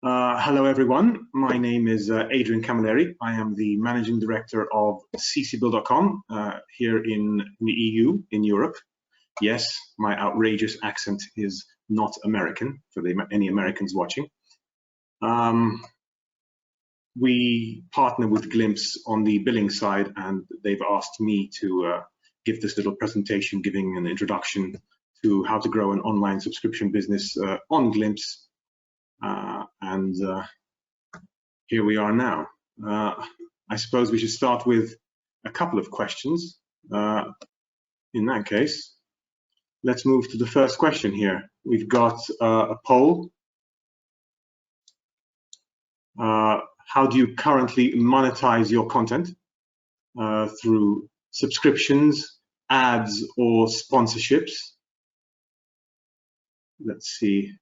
Hello, everyone. My name is Adrian Camilleri. I am the Managing Director of ccbill.com here in the EU, in Europe. Yes, my outrageous accent is not American, for any Americans watching. We partner with Glimpse on the billing side, and they've asked me to give this little presentation, giving an introduction to how to grow an online subscription business on Glimpse. Here we are now. I suppose we should start with a couple of questions. In that case, let's move to the first question here. We've got a poll. How do you currently monetize your content? Through subscriptions, ads, or sponsorships? Let's see.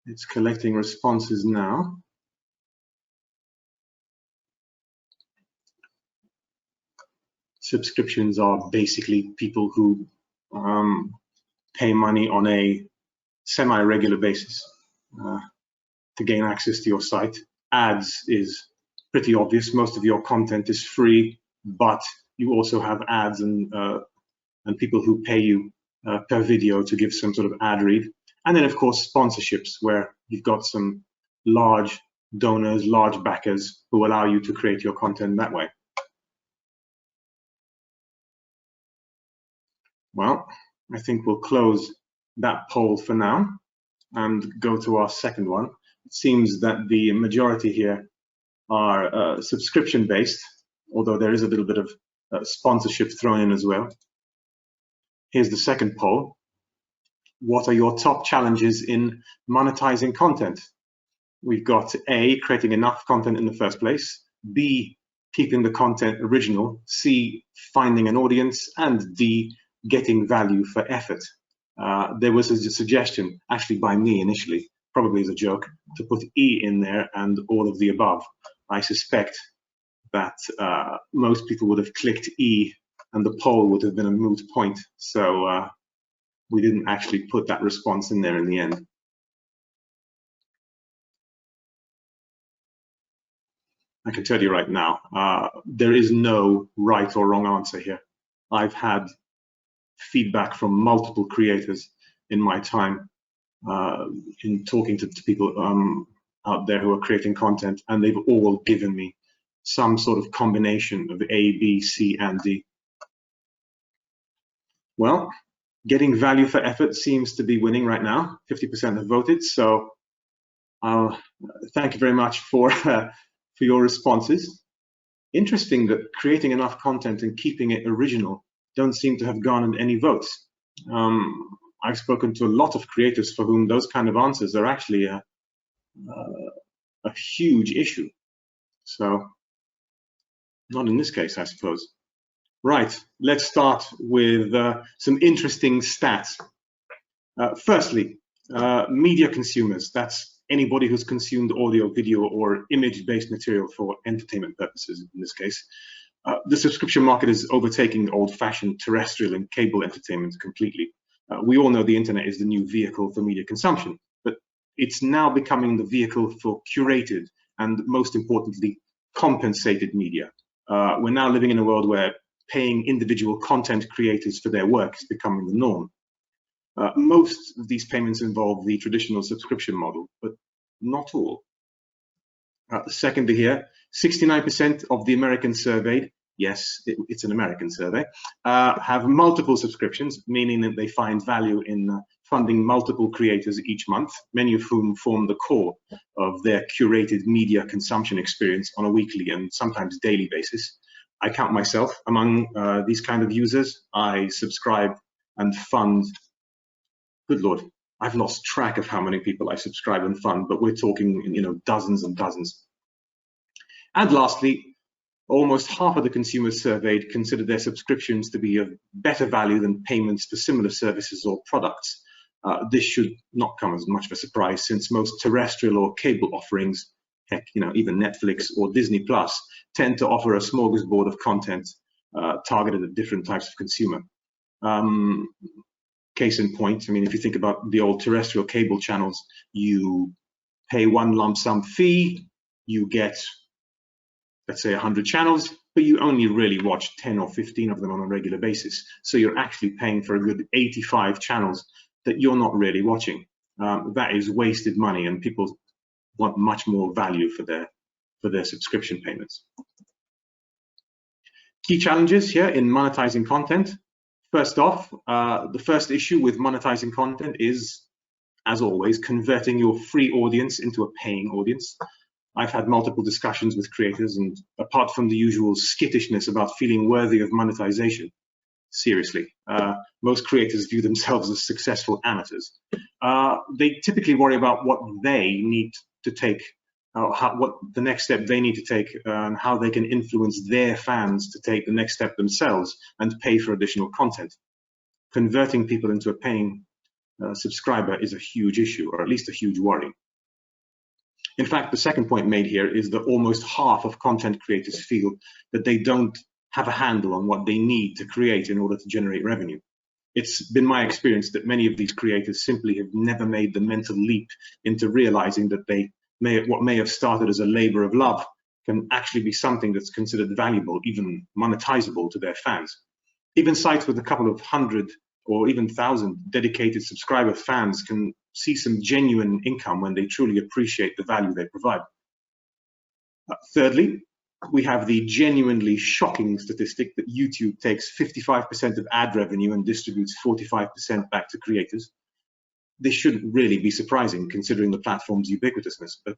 It's collecting responses now. Subscriptions are basically people who pay money on a semi-regular basis to gain access to your site. Ads is pretty obvious. Most of your content is free, but you also have ads and people who pay you per video to give some sort of ad read. And then, of course, sponsorships, where you've got some large donors, large backers who allow you to create your content that way. Well, I think we'll close that poll for now and go to our second one. It seems that the majority here are subscription-based, although there is a little bit of sponsorship thrown in as well. Here's the second poll. What are your top challenges in monetizing content? We've got A, creating enough content in the first place, B, keeping the content original, C, finding an audience, and D, getting value for effort. There was a suggestion, actually by me initially, probably as a joke, to put E in there and all of the above. I suspect that most people would have clicked E and the poll would have been a moot point. So we didn't actually put that response in there in the end. I can tell you right now, there is no right or wrong answer here. I've had feedback from multiple creators in my time in talking to people out there who are creating content, and they've all given me some sort of combination of A, B, C, and D. Well, getting value for effort seems to be winning right now. 50% have voted, so thank you very much for your responses. Interesting that creating enough content and keeping it original don't seem to have garnered any votes. I've spoken to a lot of creators for whom those kind of answers are actually a huge issue. So, not in this case, I suppose. Right, let's start with some interesting stats. Firstly, media consumers, that's anybody who's consumed audio, video, or image-based material for entertainment purposes in this case. The subscription market is overtaking old-fashioned terrestrial and cable entertainment completely. We all know the internet is the new vehicle for media consumption, but it's now becoming the vehicle for curated and, most importantly, compensated media. We're now living in a world where paying individual content creators for their work is becoming the norm. Most of these payments involve the traditional subscription model, but not all. Secondly here, 69% of the Americans surveyed, yes, it's an American survey, have multiple subscriptions, meaning that they find value in funding multiple creators each month, many of whom form the core of their curated media consumption experience on a weekly and sometimes daily basis. I count myself among these kind of users. I subscribe and fund, good Lord, I've lost track of how many people I subscribe and fund, but we're talking, dozens and dozens. And lastly, almost half of the consumers surveyed consider their subscriptions to be of better value than payments for similar services or products. This should not come as much of a surprise, since most terrestrial or cable offerings heck, even Netflix or Disney Plus tend to offer a smorgasbord of content targeted at different types of consumer. Case in point, if you think about the old terrestrial cable channels, you pay one lump sum fee, you get, let's say, 100 channels, but you only really watch 10 or 15 of them on a regular basis. So you're actually paying for a good 85 channels that you're not really watching. That is wasted money, and people want much more value for their subscription payments. Key challenges here in monetizing content. First off, the first issue with monetizing content is, as always, converting your free audience into a paying audience. I've had multiple discussions with creators, and apart from the usual skittishness about feeling worthy of monetization, seriously, most creators view themselves as successful amateurs. They typically worry about what they need to take, what the next step they need to take, and how they can influence their fans to take the next step themselves and pay for additional content. Converting people into a paying subscriber is a huge issue, or at least a huge worry. In fact, the second point made here is that almost half of content creators feel that they don't have a handle on what they need to create in order to generate revenue. It's been my experience that many of these creators simply have never made the mental leap into realizing that what may have started as a labor of love can actually be something that's considered valuable, even monetizable to their fans. Even sites with a couple of hundred or even 1,000 dedicated subscriber fans can see some genuine income when they truly appreciate the value they provide. Thirdly, we have the genuinely shocking statistic that YouTube takes 55% of ad revenue and distributes 45% back to creators. This shouldn't really be surprising considering the platform's ubiquitousness, but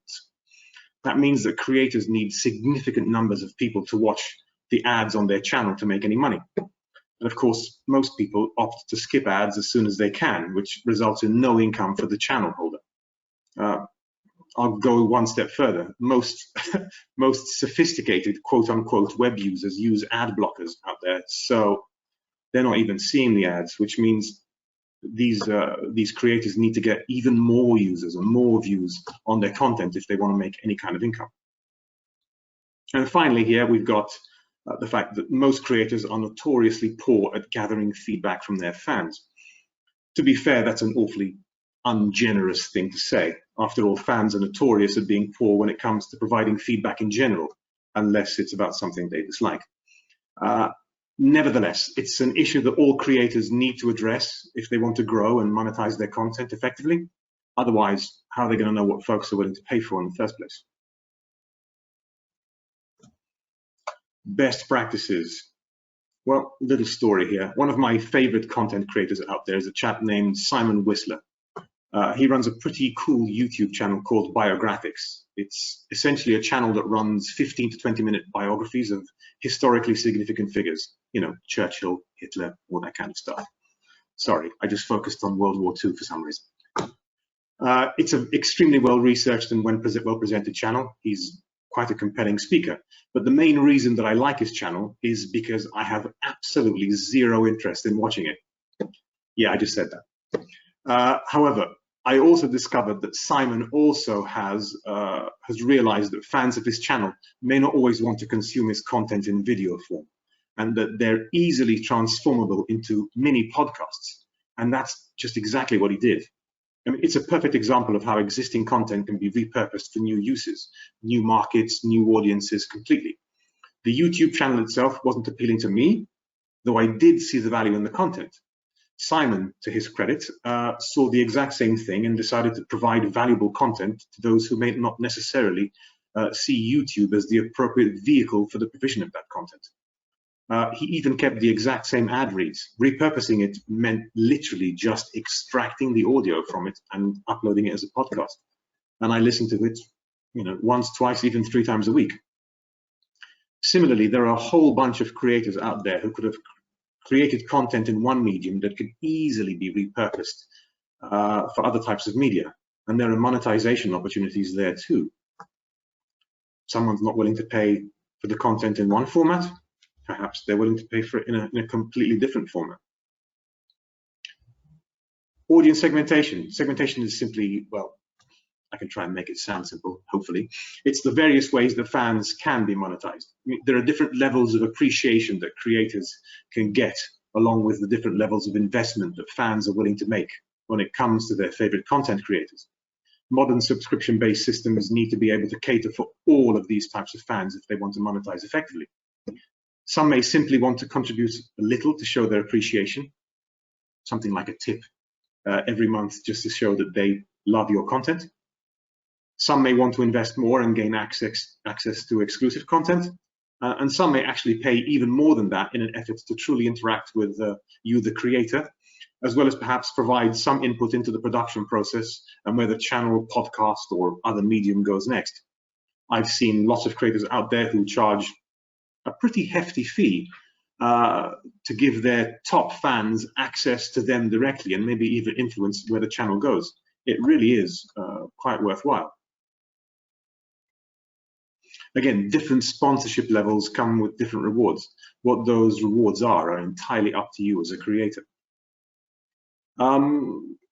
that means that creators need significant numbers of people to watch the ads on their channel to make any money. And of course, most people opt to skip ads as soon as they can, which results in no income for the channel holder. I'll go one step further. Most sophisticated quote-unquote web users use ad blockers out there, so they're not even seeing the ads, which means these creators need to get even more users and more views on their content if they want to make any kind of income. And finally, here we've got the fact that most creators are notoriously poor at gathering feedback from their fans. To be fair, that's an awfully ungenerous thing to say. After all, fans are notorious at being poor when it comes to providing feedback in general, unless it's about something they dislike. Nevertheless, it's an issue that all creators need to address if they want to grow and monetize their content effectively. Otherwise, how are they going to know what folks are willing to pay for in the first place? Best practices. Well, little story here. One of my favorite content creators out there is a chap named Simon Whistler. He runs a pretty cool YouTube channel called Biographics. It's essentially a channel that runs 15 to 20-minute biographies of historically significant figures. Churchill, Hitler, all that kind of stuff. Sorry, I just focused on World War II for some reason. It's an extremely well-researched and well-presented channel. He's quite a compelling speaker. But the main reason that I like his channel is because I have absolutely zero interest in watching it. Yeah, I just said that. However, I also discovered that Simon also has realized that fans of his channel may not always want to consume his content in video form, and that they're easily transformable into mini podcasts. And that's just exactly what he did. It's a perfect example of how existing content can be repurposed for new uses, new markets, new audiences completely. The YouTube channel itself wasn't appealing to me, though I did see the value in the content. Simon, to his credit, saw the exact same thing and decided to provide valuable content to those who may not necessarily see YouTube as the appropriate vehicle for the provision of that content. He even kept the exact same ad reads. Repurposing it meant literally just extracting the audio from it and uploading it as a podcast. And I listened to it, once, twice, even 3 times a week. Similarly, there are a whole bunch of creators out there who could have created content in one medium that could easily be repurposed for other types of media. And there are monetization opportunities there too. Someone's not willing to pay for the content in one format. Perhaps they're willing to pay for it in a completely different format. Audience segmentation. Segmentation is simply, well, I can try and make it sound simple, hopefully. It's the various ways that fans can be monetized. There are different levels of appreciation that creators can get, along with the different levels of investment that fans are willing to make when it comes to their favorite content creators. Modern subscription-based systems need to be able to cater for all of these types of fans if they want to monetize effectively. Some may simply want to contribute a little to show their appreciation, something like a tip every month just to show that they love your content. Some may want to invest more and gain access to exclusive content. And some may actually pay even more than that in an effort to truly interact with you, the creator, as well as perhaps provide some input into the production process and where the channel, podcast, or other medium goes next. I've seen lots of creators out there who charge a pretty hefty fee to give their top fans access to them directly and maybe even influence where the channel goes. It really is quite worthwhile. Again, different sponsorship levels come with different rewards. What those rewards are entirely up to you as a creator.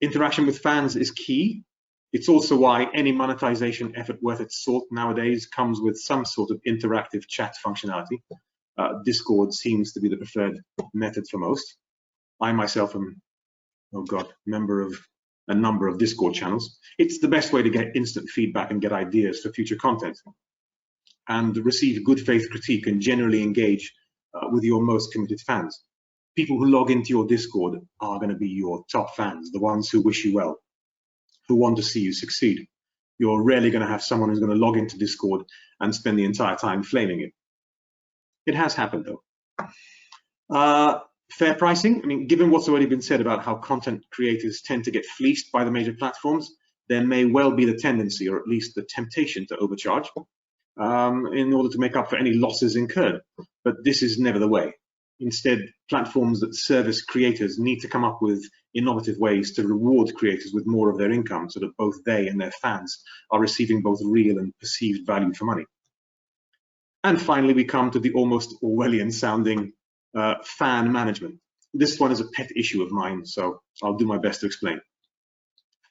Interaction with fans is key. It's also why any monetization effort worth its salt nowadays comes with some sort of interactive chat functionality. Discord seems to be the preferred method for most. I myself am, member of a number of Discord channels. It's the best way to get instant feedback and get ideas for future content, and receive good faith critique and generally engage with your most committed fans. People who log into your Discord are going to be your top fans, the ones who wish you well, who want to see you succeed. You're rarely going to have someone who's going to log into Discord and spend the entire time flaming it. It has happened though. Fair pricing, I mean, given what's already been said about how content creators tend to get fleeced by the major platforms, there may well be the tendency, or at least the temptation, to overcharge in order to make up for any losses incurred. But this is never the way. Instead, platforms that service creators need to come up with innovative ways to reward creators with more of their income so that both they and their fans are receiving both real and perceived value for money. And finally, we come to the almost Orwellian sounding fan management. This one is a pet issue of mine, so I'll do my best to explain.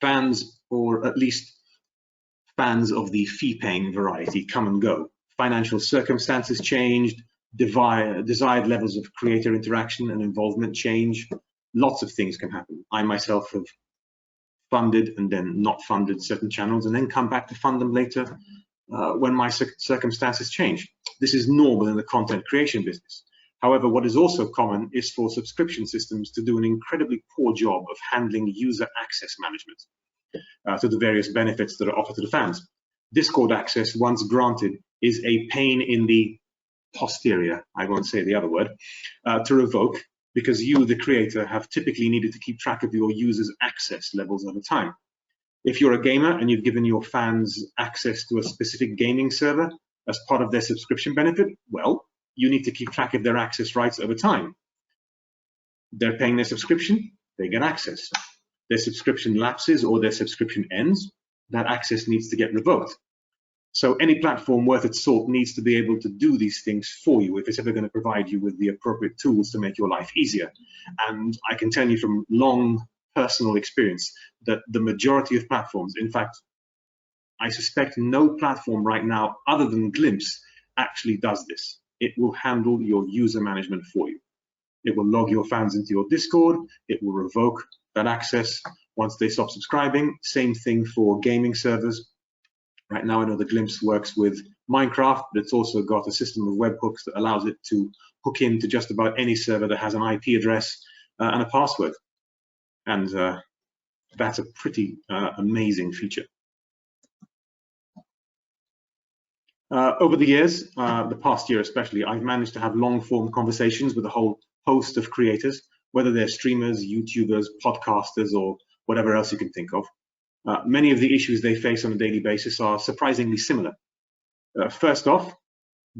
Fans, or at least fans of the fee-paying variety, come and go. Financial circumstances changed, desired levels of creator interaction and involvement change. Lots of things can happen. I myself have funded and then not funded certain channels and then come back to fund them later when my circumstances change. This is normal in the content creation business. However, what is also common is for subscription systems to do an incredibly poor job of handling user access management to the various benefits that are offered to the fans. Discord access, once granted, is a pain in the posterior, I won't say the other word, to revoke, because you, the creator, have typically needed to keep track of your users' access levels over time. If you're a gamer and you've given your fans access to a specific gaming server as part of their subscription benefit, well, you need to keep track of their access rights over time. They're paying their subscription, they get access. Their subscription lapses or their subscription ends, that access needs to get revoked. So any platform worth its salt needs to be able to do these things for you if it's ever going to provide you with the appropriate tools to make your life easier. And I can tell you from long personal experience that the majority of platforms, in fact, I suspect no platform right now other than Glimpse actually does this. It will handle your user management for you. It will log your fans into your Discord. It will revoke that access once they stop subscribing. Same thing for gaming servers. Right now, I know the Glimpse works with Minecraft, but it's also got a system of webhooks that allows it to hook into just about any server that has an IP address and a password. And that's a pretty amazing feature. Over the years, the past year especially, I've managed to have long-form conversations with a whole host of creators, whether they're streamers, YouTubers, podcasters, or whatever else you can think of. Many of the issues they face on a daily basis are surprisingly similar. First off,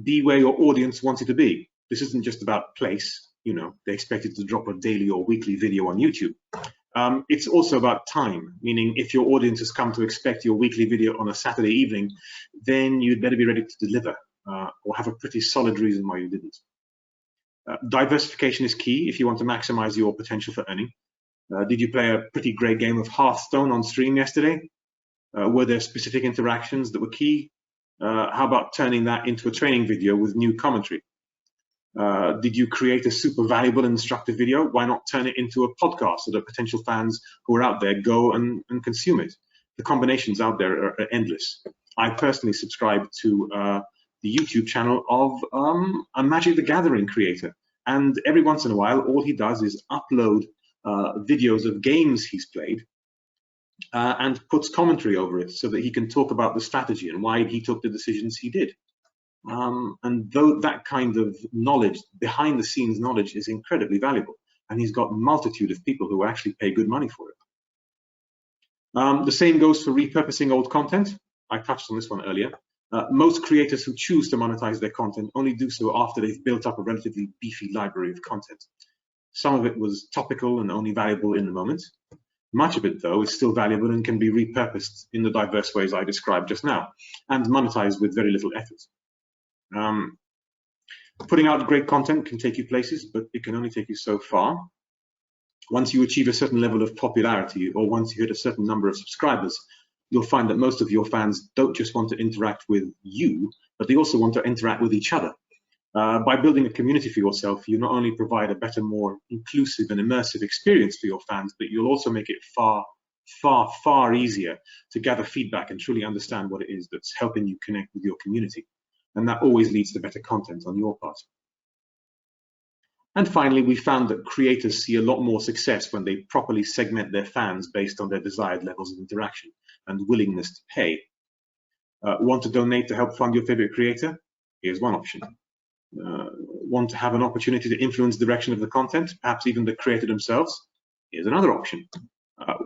be where your audience wants you to be. This isn't just about place. You know, they expect you to drop a daily or weekly video on YouTube. It's also about time, meaning if your audience has come to expect your weekly video on a Saturday evening, then you'd better be ready to deliver or have a pretty solid reason why you didn't. Diversification is key if you want to maximize your potential for earning. Did you play a pretty great game of Hearthstone on stream yesterday? Were there specific interactions that were key? How about turning that into a training video with new commentary? Did you create a super valuable and instructive video? Why not turn it into a podcast so that potential fans who are out there go and consume it? The combinations out there are endless. I personally subscribe to the YouTube channel of a Magic the Gathering creator. And every once in a while, all he does is upload videos of games he's played and puts commentary over it so that he can talk about the strategy and why he took the decisions he did. And though that kind of knowledge, behind the scenes knowledge, is incredibly valuable, and he's got a multitude of people who actually pay good money for it. The same goes for repurposing old content. I touched on this one earlier. Most creators who choose to monetize their content only do so after they've built up a relatively beefy library of content. Some of it was topical and only valuable in the moment. Much of it, though, is still valuable and can be repurposed in the diverse ways I described just now, and monetized with very little effort. Putting out great content can take you places, but it can only take you so far. Once you achieve a certain level of popularity, or once you hit a certain number of subscribers, you'll find that most of your fans don't just want to interact with you, but they also want to interact with each other. By building a community for yourself, you not only provide a better, more inclusive and immersive experience for your fans, but you'll also make it far, far, far easier to gather feedback and truly understand what it is that's helping you connect with your community. And that always leads to better content on your part. And finally, we found that creators see a lot more success when they properly segment their fans based on their desired levels of interaction and willingness to pay. Want to donate to help fund your favorite creator? Here's one option. Want to have an opportunity to influence the direction of the content, perhaps even the creator themselves? Here's another option.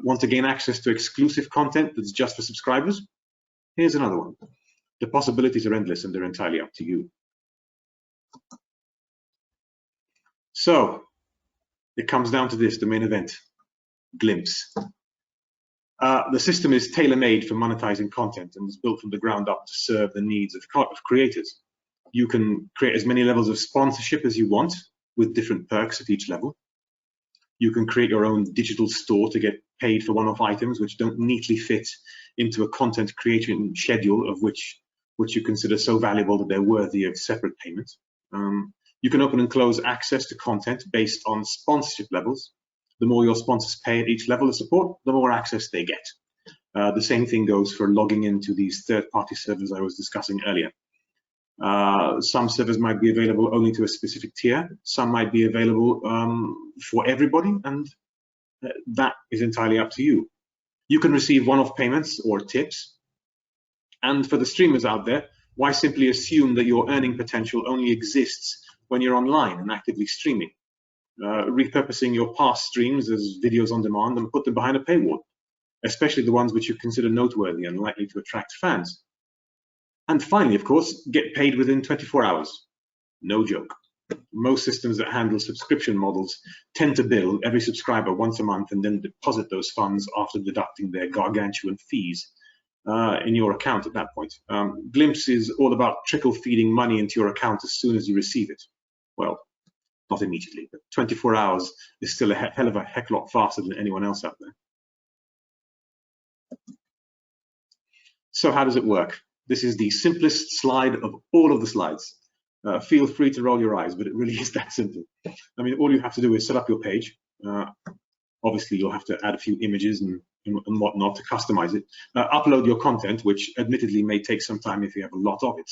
Want to gain access to exclusive content that's just for subscribers? Here's another one. The possibilities are endless and they're entirely up to you. So it comes down to this, the main event, Glimpse. The system is tailor-made for monetizing content and is built from the ground up to serve the needs of creators. You can create as many levels of sponsorship as you want with different perks at each level. You can create your own digital store to get paid for one-off items which don't neatly fit into a content creation schedule of which you consider so valuable that they're worthy of separate payment. You can open and close access to content based on sponsorship levels. The more your sponsors pay at each level of support, the more access they get. The same thing goes for logging into these third-party servers I was discussing earlier. Some servers might be available only to a specific tier. Some might be available for everybody, and that is entirely up to you. You can receive one-off payments or tips. And for the streamers out there, why simply assume that your earning potential only exists when you're online and actively streaming? Repurposing your past streams as videos on demand and put them behind a paywall, especially the ones which you consider noteworthy and likely to attract fans. And finally, of course, get paid within 24 hours. No joke. Most systems that handle subscription models tend to bill every subscriber once a month and then deposit those funds after deducting their gargantuan fees in your account at that point. Glimpse is all about trickle feeding money into your account as soon as you receive it. Well, not immediately, but 24 hours is still a hell of a heck lot faster than anyone else out there. So how does it work? This is the simplest slide of all of the slides. Feel free to roll your eyes, but it really is that simple. I mean, all you have to do is set up your page. Obviously, you'll have to add a few images and whatnot to customize it. Upload your content, which admittedly may take some time if you have a lot of it.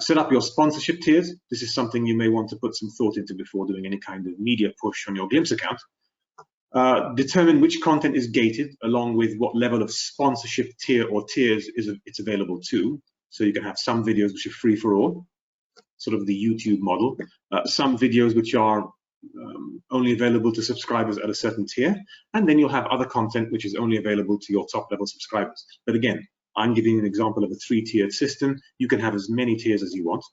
Set up your sponsorship tiers. This is something you may want to put some thought into before doing any kind of media push on your Glimpse account. Determine which content is gated along with what level of sponsorship tier or tiers it's available to. So you can have some videos which are free for all, sort of the YouTube model. Some videos which are only available to subscribers at a certain tier. And then you'll have other content which is only available to your top level subscribers. But again, I'm giving you an example of a 3-tiered system. You can have as many tiers as you want.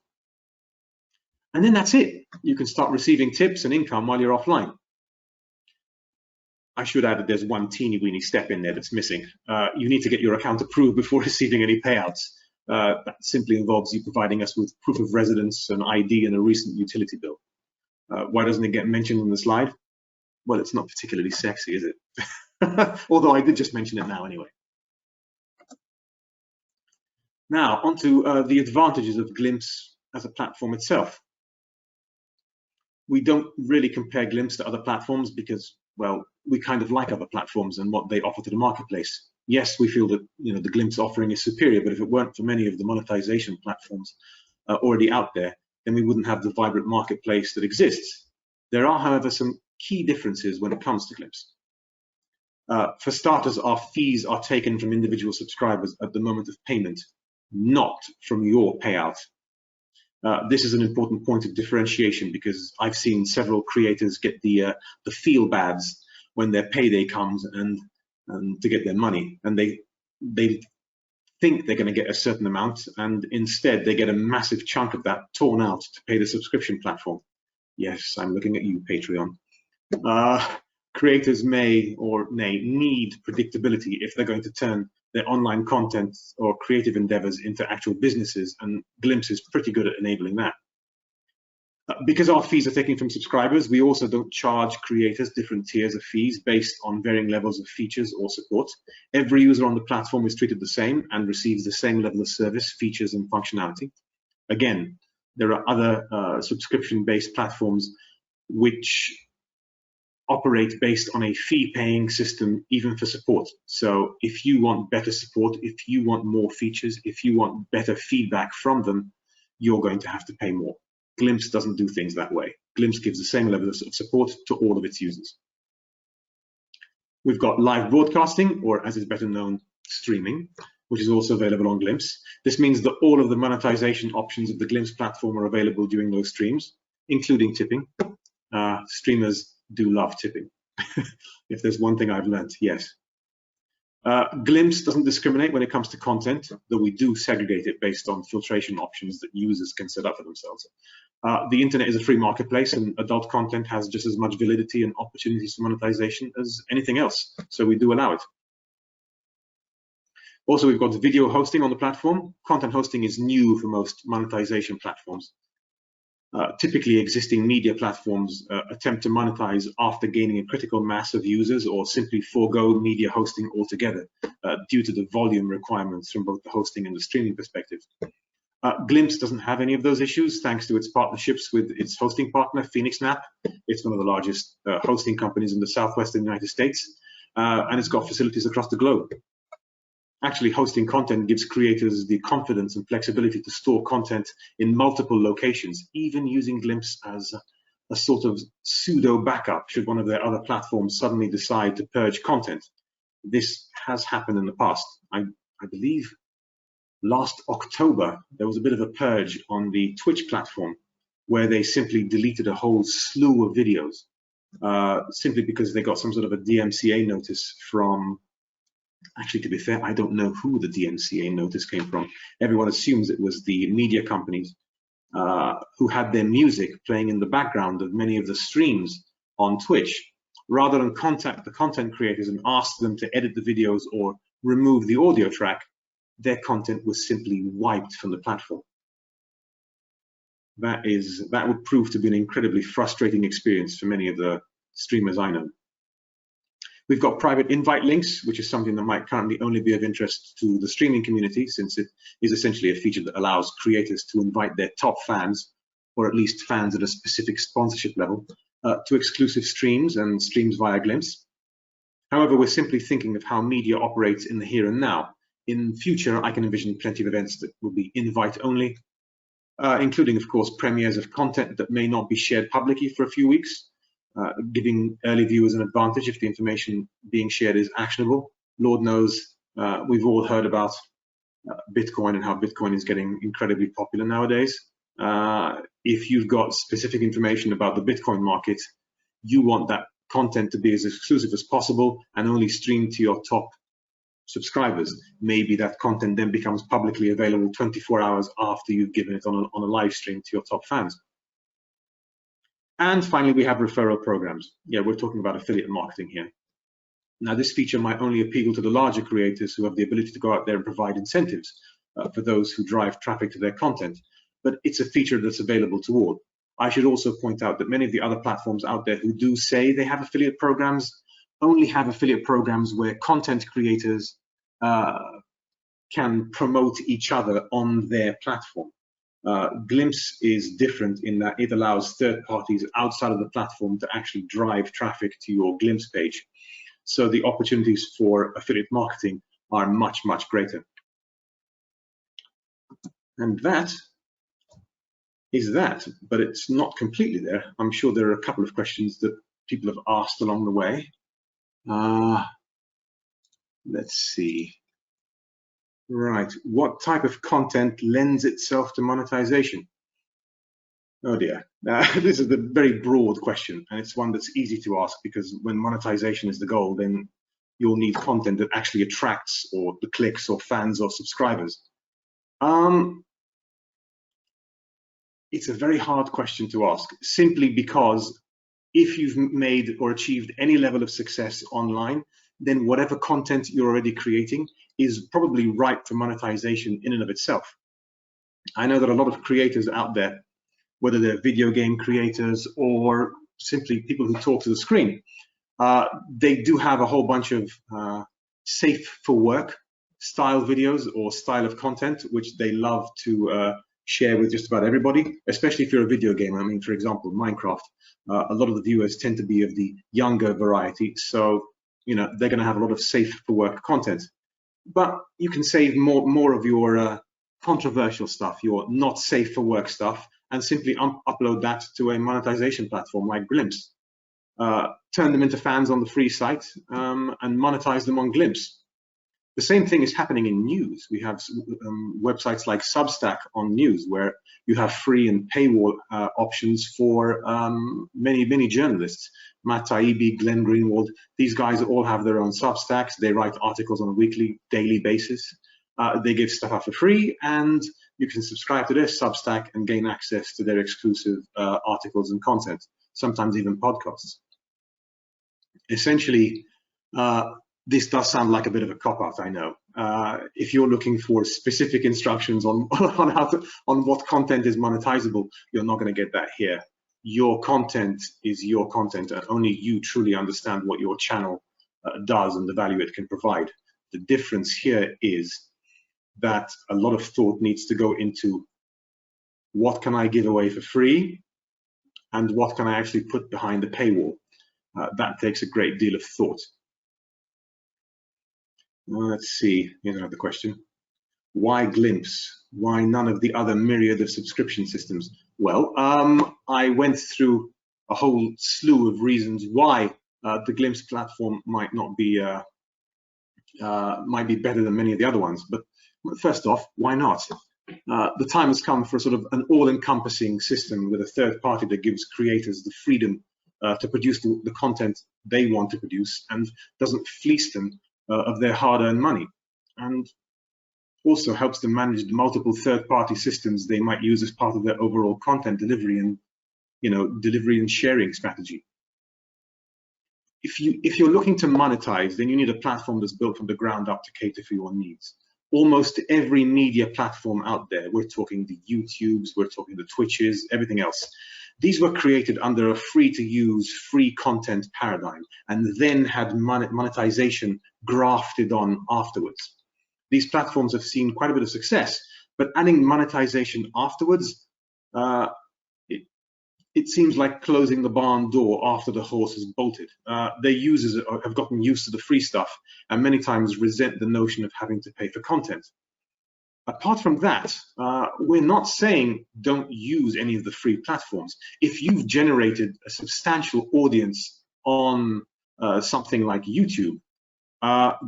And then that's it. You can start receiving tips and income while you're offline. I should add that there's one teeny-weeny step in there that's missing. You need to get your account approved before receiving any payouts. That simply involves you providing us with proof of residence, an ID, and a recent utility bill. Why doesn't it get mentioned on the slide? Well, it's not particularly sexy, is it? Although I did just mention it now anyway. Now, onto the advantages of Glimpse as a platform itself. We don't really compare Glimpse to other platforms because, well, we kind of like other platforms and what they offer to the marketplace. Yes, we feel that the Glimpse offering is superior, but if it weren't for many of the monetization platforms already out there, then we wouldn't have the vibrant marketplace that exists. There are, however, some key differences when it comes to Glimpse. For starters, our fees are taken from individual subscribers at the moment of payment, not from your payout. This is an important point of differentiation because I've seen several creators get the feel bads when their payday comes and to get their money, and they think they're going to get a certain amount, and instead they get a massive chunk of that torn out to pay the subscription platform. Yes, I'm looking at you, Patreon. Creators may need predictability if they're going to turn their online content or creative endeavors into actual businesses, and Glimpse is pretty good at enabling that. Because our fees are taken from subscribers, we also don't charge creators different tiers of fees based on varying levels of features or support. Every user on the platform is treated the same and receives the same level of service, features, and functionality. Again, there are other subscription-based platforms which operate based on a fee-paying system, even for support. So if you want better support, if you want more features, if you want better feedback from them, you're going to have to pay more. Glimpse doesn't do things that way. Glimpse gives the same level of support to all of its users. We've got live broadcasting, or as is better known, streaming, which is also available on Glimpse. This means that all of the monetization options of the Glimpse platform are available during those streams, including tipping. Streamers do love tipping. If there's one thing I've learned, yes. Glimpse doesn't discriminate when it comes to content, though we do segregate it based on filtration options that users can set up for themselves. The internet is a free marketplace, and adult content has just as much validity and opportunities for monetization as anything else, so we do allow it. Also, we've got video hosting on the platform. Content hosting is new for most monetization platforms. Typically, existing media platforms attempt to monetize after gaining a critical mass of users, or simply forego media hosting altogether due to the volume requirements from both the hosting and the streaming perspective. Glimpse doesn't have any of those issues thanks to its partnerships with its hosting partner, PhoenixNap. It's one of the largest hosting companies in the southwestern United States, and it's got facilities across the globe. Actually, hosting content gives creators the confidence and flexibility to store content in multiple locations, even using Glimpse as a sort of pseudo backup should one of their other platforms suddenly decide to purge content. This has happened in the past. I believe last October, there was a bit of a purge on the Twitch platform where they simply deleted a whole slew of videos simply because they got some sort of a DMCA notice from. Actually, to be fair, I don't know who the DMCA notice came from. Everyone assumes it was the media companies who had their music playing in the background of many of the streams on Twitch. Rather than contact the content creators and ask them to edit the videos or remove the audio track, their content was simply wiped from the platform. That would prove to be an incredibly frustrating experience for many of the streamers I know. We've got private invite links, which is something that might currently only be of interest to the streaming community, since it is essentially a feature that allows creators to invite their top fans, or at least fans at a specific sponsorship level, to exclusive streams and streams via Glimpse. However, we're simply thinking of how media operates in the here and now. In future, I can envision plenty of events that will be invite only, including, of course, premieres of content that may not be shared publicly for a few weeks. Giving early viewers an advantage if the information being shared is actionable. Lord knows we've all heard about Bitcoin and how Bitcoin is getting incredibly popular nowadays. If you've got specific information about the Bitcoin market, you want that content to be as exclusive as possible and only streamed to your top subscribers. Maybe that content then becomes publicly available 24 hours after you've given it on a live stream to your top fans. And finally, we have referral programs. Yeah, we're talking about affiliate marketing here. Now, this feature might only appeal to the larger creators who have the ability to go out there and provide incentives for those who drive traffic to their content, but it's a feature that's available to all. I should also point out that many of the other platforms out there who do say they have affiliate programs only have affiliate programs where content creators can promote each other on their platform. Glimpse is different in that it allows third parties outside of the platform to actually drive traffic to your Glimpse page. So the opportunities for affiliate marketing are much, much greater. And that is that, but it's not completely there. I'm sure there are a couple of questions that people have asked along the way. Let's see. Right, what type of content lends itself to monetization? Oh dear, this is a very broad question, and it's one that's easy to ask because when monetization is the goal, then you'll need content that actually attracts or the clicks or fans or subscribers. It's a very hard question to ask, simply because if you've made or achieved any level of success online, then whatever content you're already creating is probably ripe for monetization in and of itself. I know that a lot of creators out there, whether they're video game creators or simply people who talk to the screen, they do have a whole bunch of safe for work style videos or style of content, which they love to share with just about everybody, especially if you're a video gamer. I mean, for example, Minecraft, a lot of the viewers tend to be of the younger variety. So, you know, they're going to have a lot of safe for work content. But you can save more of your controversial stuff, your not safe for work stuff, and simply upload that to a monetization platform like Glimpse. Turn them into fans on the free site and monetize them on Glimpse. The same thing is happening in news. We have websites like Substack on news, where you have free and paywall options for many journalists. Matt Taibbi, Glenn Greenwald, these guys all have their own Substacks. They write articles on a weekly, daily basis. They give stuff out for free, and you can subscribe to their Substack and gain access to their exclusive articles and content, sometimes even podcasts. Essentially, this does sound like a bit of a cop-out, I know. If you're looking for specific instructions on what content is monetizable, you're not going to get that here. Your content is your content, and only you truly understand what your channel does and the value it can provide. The difference here is that a lot of thought needs to go into what can I give away for free and what can I actually put behind the paywall. That takes a great deal of thought. Let's see, here's another question. Why Glimpse? Why none of the other myriad of subscription systems? Well, I went through a whole slew of reasons why the Glimpse platform might be better than many of the other ones. But first off, why not? The time has come for sort of an all-encompassing system with a third party that gives creators the freedom to produce the content they want to produce and doesn't fleece them of their hard-earned money, and also helps them manage the multiple third-party systems they might use as part of their overall content delivery and, you know, delivery and sharing strategy. If you're looking to monetize, then you need a platform that's built from the ground up to cater for your needs. Almost every media platform out there, we're talking the YouTubes, we're talking the Twitches, everything else, these were created under a free-to-use, free content paradigm, and then had monetization grafted on afterwards. These platforms have seen quite a bit of success, but adding monetization afterwards, it seems like closing the barn door after the horse has bolted. Their users have gotten used to the free stuff and many times resent the notion of having to pay for content. Apart from that, we're not saying don't use any of the free platforms. If you've generated a substantial audience on something like YouTube,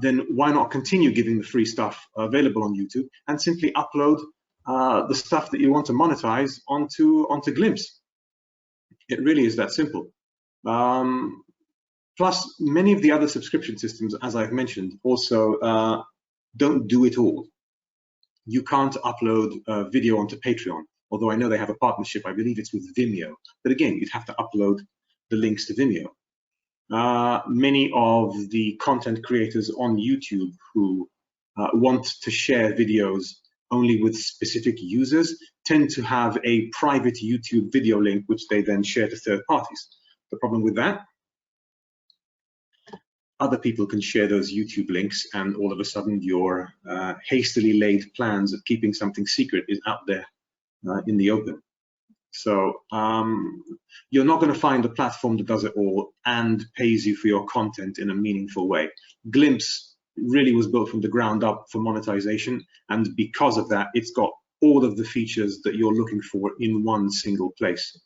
then why not continue giving the free stuff available on YouTube and simply upload the stuff that you want to monetize onto Glimpse? It really is that simple. Plus, many of the other subscription systems, as I've mentioned, also don't do it all. You can't upload a video onto Patreon, although I know they have a partnership. I believe it's with Vimeo. But again, you'd have to upload the links to Vimeo. Many of the content creators on YouTube who want to share videos only with specific users tend to have a private YouTube video link, which they then share to third parties. The problem with that? other people can share those YouTube links, and all of a sudden your hastily laid plans of keeping something secret is out there in the open. So you're not going to find a platform that does it all and pays you for your content in a meaningful way. Glimpse really was built from the ground up for monetization, and because of that, it's got all of the features that you're looking for in one single place,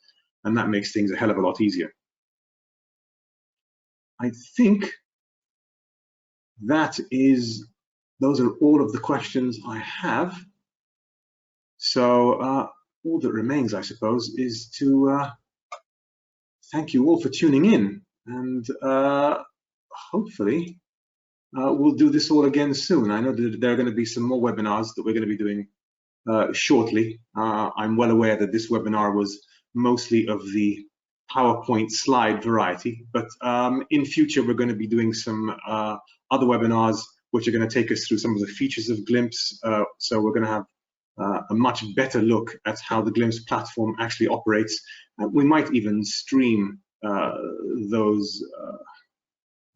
and that makes things a hell of a lot easier. I think those are all of the questions I have. So all that remains, I suppose, is to thank you all for tuning in, and hopefully we'll do this all again soon. I know that there are going to be some more webinars that we're going to be doing shortly. I'm well aware that this webinar was mostly of the PowerPoint slide variety, but in future we're going to be doing some other webinars which are going to take us through some of the features of Glimpse. So we're going to have a much better look at how the Glimpse platform actually operates. We might even stream those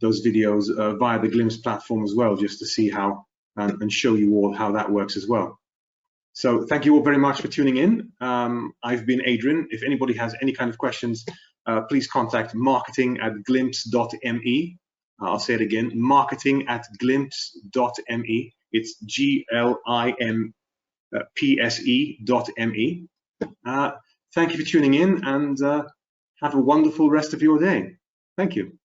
videos via the Glimpse platform as well, just to see how and show you all how that works as well. So thank you all very much for tuning in. I've been Adrian. If anybody has any kind of questions, please contact marketing@glimpse.me. I'll say it again, marketing@glimpse.me. It's GLIMPSE.me. Thank you for tuning in, and have a wonderful rest of your day. Thank you.